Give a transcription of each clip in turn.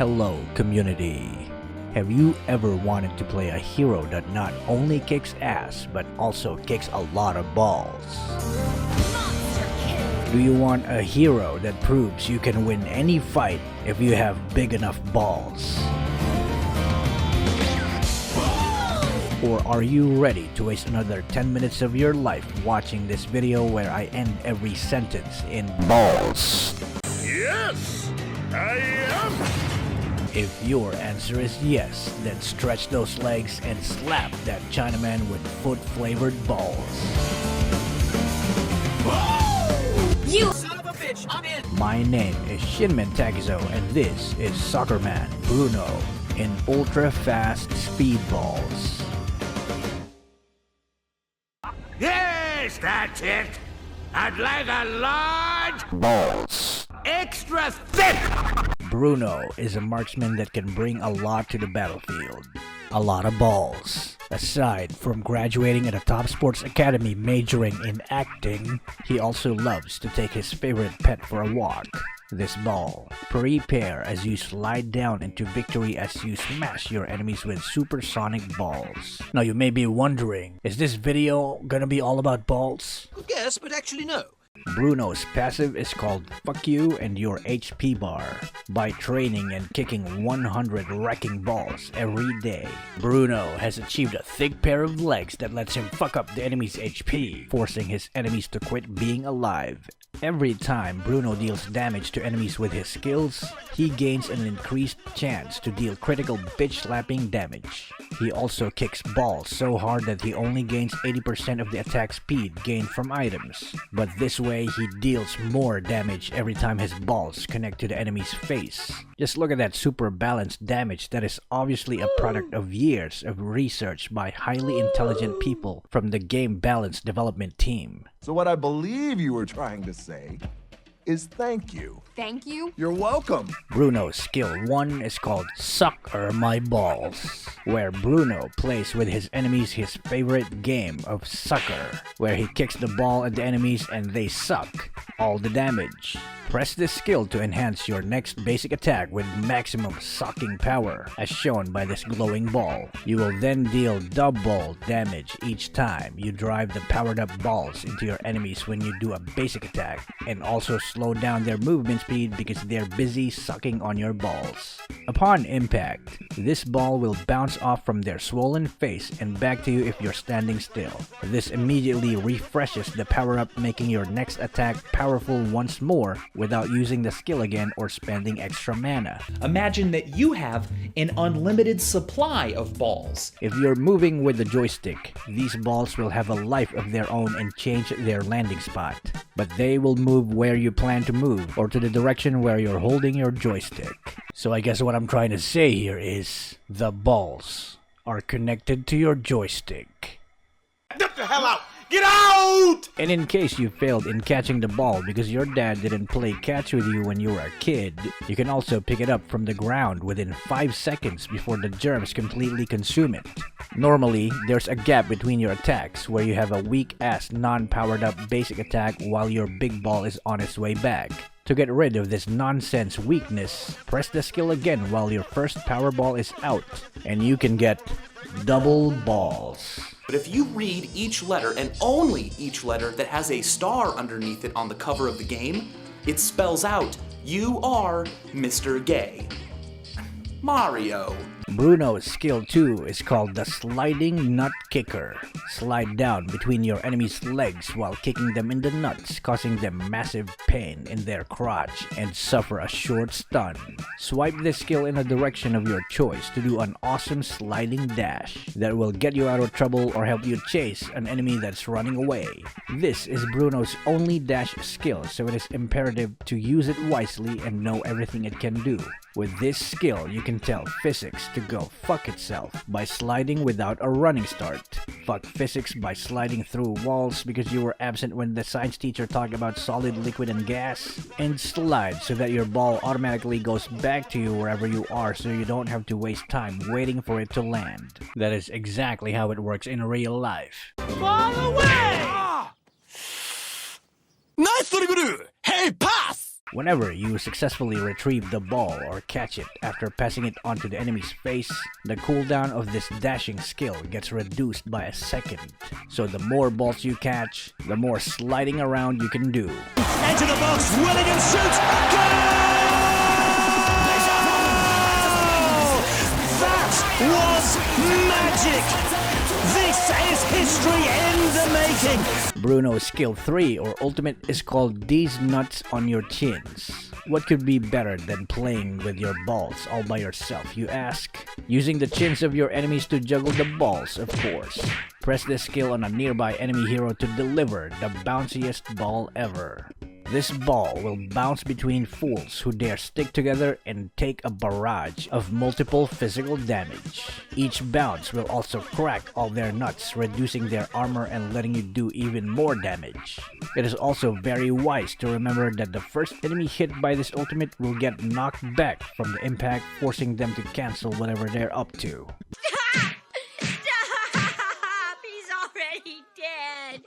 Hello, community. Have you ever wanted to play a hero that not only kicks ass, but also kicks a lot of balls? Do you want a hero that proves you can win any fight if you have big enough balls? Or are you ready to waste another 10 minutes of your life watching this video where I end every sentence in balls? Yes, I am! If your answer is yes, then stretch those legs and slap that Chinaman with foot-flavored balls. You son of a bitch, I'm in! My name is Shinmen Takezo and this is Soccerman Bruno in ultra-fast speedballs. Yes, that's it! I'd like a large, Balls. extra thick! Bruno is a marksman that can bring a lot to the battlefield. A lot of balls. Aside from graduating at a top sports academy majoring in acting, he also loves to take his favorite pet for a walk. This ball. Prepare as you slide down into victory as you smash your enemies with supersonic balls. Now you may be wondering, is this video gonna be all about balls? Yes, but actually no. Bruno's passive is called Fuck You and Your HP Bar. By training and kicking 100 wrecking balls every day, Bruno has achieved a thick pair of legs that lets him fuck up the enemy's HP, forcing his enemies to quit being alive. Every time Bruno deals damage to enemies with his skills, he gains an increased chance to deal critical bitch-slapping damage. He also kicks balls so hard that he only gains 80% of the attack speed gained from items. But this way, he deals more damage every time his balls connect to the enemy's face. Just look at that super balanced damage that is obviously a product of years of research by highly intelligent people from the Game Balance development team. So what I believe you were trying to say is thank you. Thank you? You're welcome. Bruno's skill 1 is called Sucker My Balls, where Bruno plays with his enemies his favorite game of sucker, where he kicks the ball at the enemies and they suck all the damage. Press this skill to enhance your next basic attack with maximum sucking power, as shown by this glowing ball. You will then deal double damage each time you drive the powered up balls into your enemies when you do a basic attack, and also slow down their movement speed because they're busy sucking on your balls. Upon impact, this ball will bounce off from their swollen face and back to you if you're standing still. This immediately refreshes the power up, making your next attack powerful once more without using the skill again or spending extra mana. Imagine that you have an unlimited supply of balls. If you're moving with the joystick, these balls will have a life of their own and change their landing spot. But they will move where you plan to move, or to the direction where you're holding your joystick. So I guess what I'm trying to say here is, the balls are connected to your joystick. Get the hell out! Get out! And in case you failed in catching the ball because your dad didn't play catch with you when you were a kid, you can also pick it up from the ground within 5 seconds before the germs completely consume it. Normally, there's a gap between your attacks where you have a weak-ass non-powered up basic attack while your big ball is on its way back. To get rid of this nonsense weakness, press the skill again while your first power ball is out, and you can get double balls. But if you read each letter, and only each letter that has a star underneath it on the cover of the game, it spells out, you are Mr. Gay. Mario. Bruno's skill 2 is called the Sliding Nut Kicker. Slide down between your enemy's legs while kicking them in the nuts, causing them massive pain in their crotch and suffer a short stun. Swipe this skill in a direction of your choice to do an awesome sliding dash that will get you out of trouble or help you chase an enemy that's running away. This is Bruno's only dash skill, so it is imperative to use it wisely and know everything it can do. With this skill, you can tell physics to go fuck itself by sliding without a running start. Fuck physics by sliding through walls because you were absent when the science teacher talked about solid, liquid, and gas. And slide so that your ball automatically goes back to you wherever you are so you don't have to waste time waiting for it to land. That is exactly how it works in real life. Fall away! Nice dribble! Hey, pass! Whenever you successfully retrieve the ball or catch it after passing it onto the enemy's face, the cooldown of this dashing skill gets reduced by a second. So the more balls you catch, the more sliding around you can do. Into the box, Willingham shoots! Goal! That was magic! This is history in the making! Bruno's skill 3 or ultimate is called These Nuts on Your Chins. What could be better than playing with your balls all by yourself, you ask? Using the chins of your enemies to juggle the balls, of course. Press this skill on a nearby enemy hero to deliver the bounciest ball ever. This ball will bounce between fools who dare stick together and take a barrage of multiple physical damage. Each bounce will also crack all their nuts, reducing their armor and letting you do even more damage. It is also very wise to remember that the first enemy hit by this ultimate will get knocked back from the impact, forcing them to cancel whatever they're up to.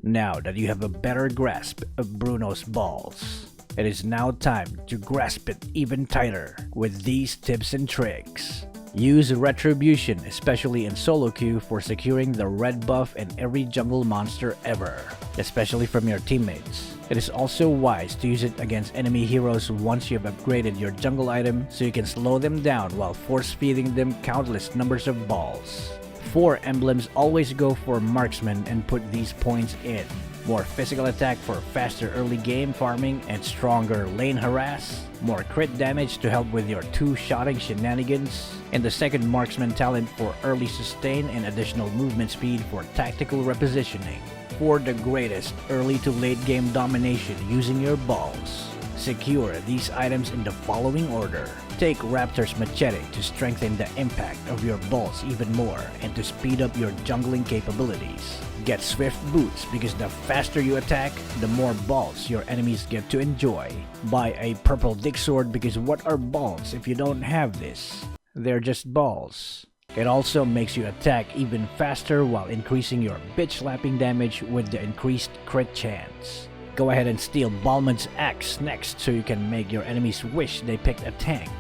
Now that you have a better grasp of Bruno's balls, it is now time to grasp it even tighter with these tips and tricks. Use Retribution, especially in solo queue, for securing the red buff in every jungle monster ever, especially from your teammates. It is also wise to use it against enemy heroes once you have upgraded your jungle item, so you can slow them down while force-feeding them countless numbers of balls. 4 emblems always go for marksman and put these points in. More physical attack for faster early game farming and stronger lane harass. More crit damage to help with your 2-shotting shenanigans. And the second marksman talent for early sustain and additional movement speed for tactical repositioning. For the greatest early to late game domination using your balls. Secure these items in the following order. Take Raptor's Machete to strengthen the impact of your balls even more and to speed up your jungling capabilities. Get Swift Boots because the faster you attack, the more balls your enemies get to enjoy. Buy a Purple Dick Sword because what are balls if you don't have this? They're just balls. It also makes you attack even faster while increasing your bitch slapping damage with the increased crit chance. Go ahead and steal Balmond's axe next so you can make your enemies wish they picked a tank.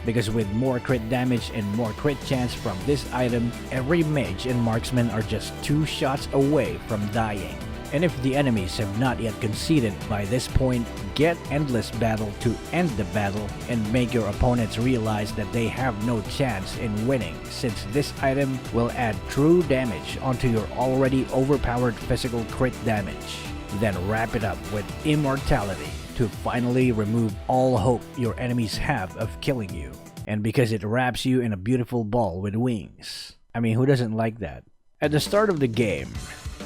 Because with more crit damage and more crit chance from this item, every mage and marksman are just 2 shots away from dying. And if the enemies have not yet conceded by this point, get Endless Battle to end the battle and make your opponents realize that they have no chance in winning, since this item will add true damage onto your already overpowered physical crit damage. Then wrap it up with Immortality to finally remove all hope your enemies have of killing you. And because it wraps you in a beautiful ball with wings. I mean, who doesn't like that? At the start of the game,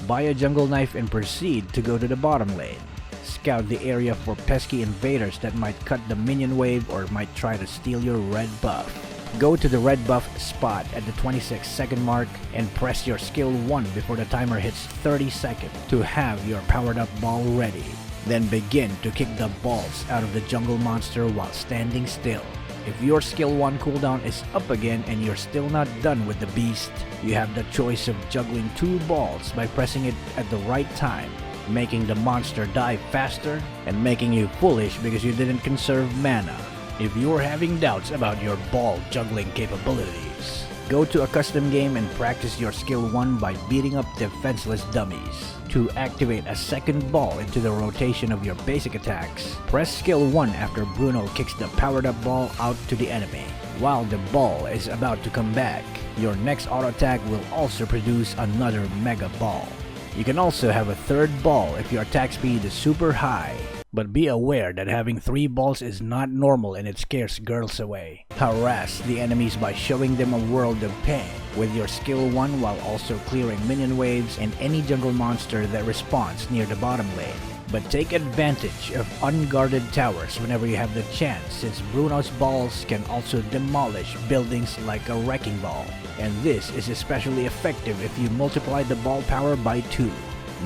buy a jungle knife and proceed to go to the bottom lane. Scout the area for pesky invaders that might cut the minion wave or might try to steal your red buff. Go to the red buff spot at the 26-second mark and press your skill 1 before the timer hits 30 seconds to have your powered up ball ready. Then begin to kick the balls out of the jungle monster while standing still. If your skill 1 cooldown is up again and you're still not done with the beast, you have the choice of juggling 2 balls by pressing it at the right time, making the monster die faster and making you foolish because you didn't conserve mana. If you're having doubts about your ball juggling capabilities, go to a custom game and practice your skill 1 by beating up defenseless dummies. To activate a second ball into the rotation of your basic attacks, press skill 1 after Bruno kicks the powered up ball out to the enemy. While the ball is about to come back, your next auto attack will also produce another mega ball. You can also have a third ball if your attack speed is super high. But be aware that having 3 balls is not normal and it scares girls away. Harass the enemies by showing them a world of pain with your skill 1 while also clearing minion waves and any jungle monster that respawns near the bottom lane. But take advantage of unguarded towers whenever you have the chance, since Bruno's balls can also demolish buildings like a wrecking ball. And this is especially effective if you multiply the ball power by 2.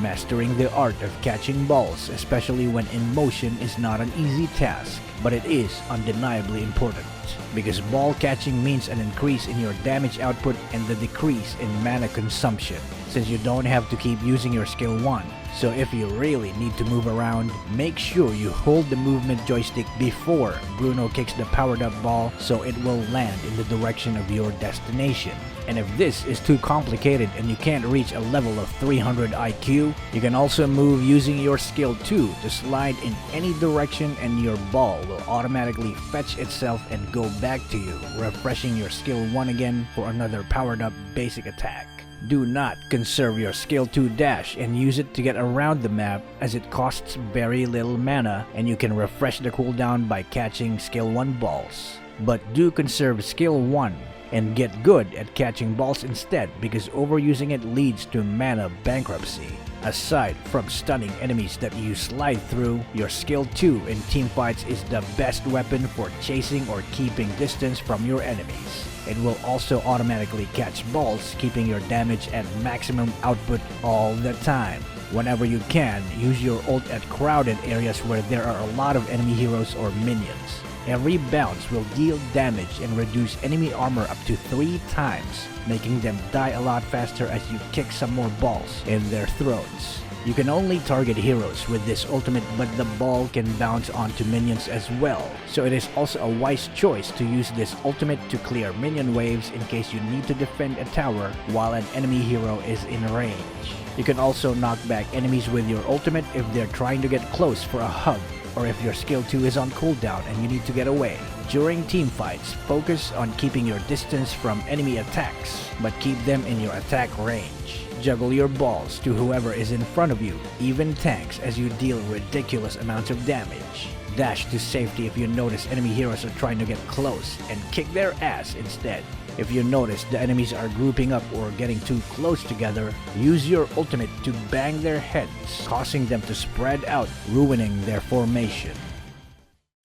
Mastering the art of catching balls, especially when in motion, is not an easy task, but it is undeniably important. Because ball catching means an increase in your damage output and the decrease in mana consumption. Since you don't have to keep using your skill 1, So if you really need to move around, make sure you hold the movement joystick before Bruno kicks the powered up ball so it will land in the direction of your destination. And if this is too complicated and you can't reach a level of 300 IQ, you can also move using your skill 2 to slide in any direction and your ball will automatically fetch itself and go back to you, refreshing your skill 1 again for another powered up basic attack. Do not conserve your skill 2 dash and use it to get around the map as it costs very little mana and you can refresh the cooldown by catching skill 1 balls. But do conserve skill 1 and get good at catching balls instead because overusing it leads to mana bankruptcy. Aside from stunning enemies that you slide through, your skill 2 in teamfights is the best weapon for chasing or keeping distance from your enemies. It will also automatically catch balls, keeping your damage at maximum output all the time. Whenever you can, use your ult at crowded areas where there are a lot of enemy heroes or minions. Every bounce will deal damage and reduce enemy armor up to 3 times, making them die a lot faster as you kick some more balls in their throats. You can only target heroes with this ultimate, but the ball can bounce onto minions as well, so it is also a wise choice to use this ultimate to clear minion waves in case you need to defend a tower while an enemy hero is in range. You can also knock back enemies with your ultimate if they're trying to get close for a hug, or if your skill 2 is on cooldown and you need to get away. During teamfights, focus on keeping your distance from enemy attacks, but keep them in your attack range. Juggle your balls to whoever is in front of you, even tanks, as you deal ridiculous amounts of damage. Dash to safety if you notice enemy heroes are trying to get close, and kick their ass instead. If you notice the enemies are grouping up or getting too close together, use your ultimate to bang their heads, causing them to spread out, ruining their formation.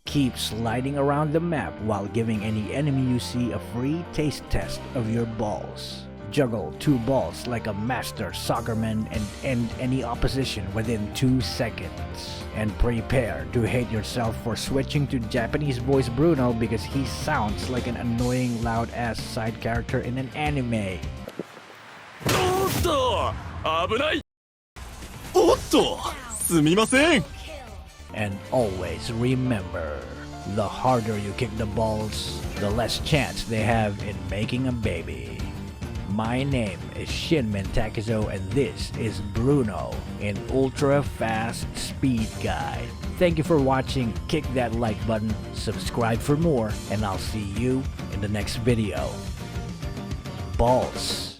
Keep sliding around the map while giving any enemy you see a free taste test of your balls. Juggle 2 balls like a master soccerman and end any opposition within 2 seconds. And prepare to hate yourself for switching to Japanese voice Bruno because he sounds like an annoying loud ass side character in an anime. And always remember, the harder you kick the balls, the less chance they have in making a baby. My name is Shinmen Takezo and this is Bruno in Ultra Fast Speed Guide. Thank you for watching, kick that like button, subscribe for more, and I'll see you in the next video. Balls.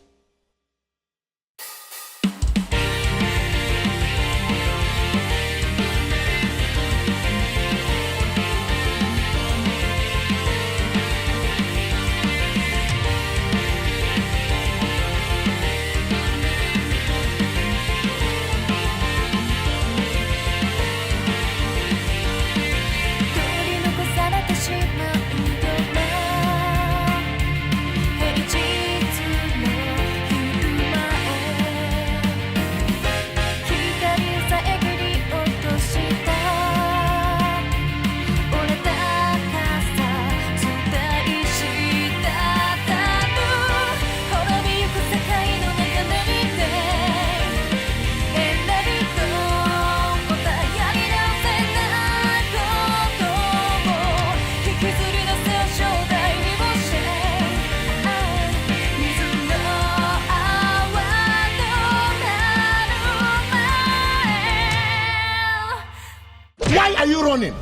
Why are you running?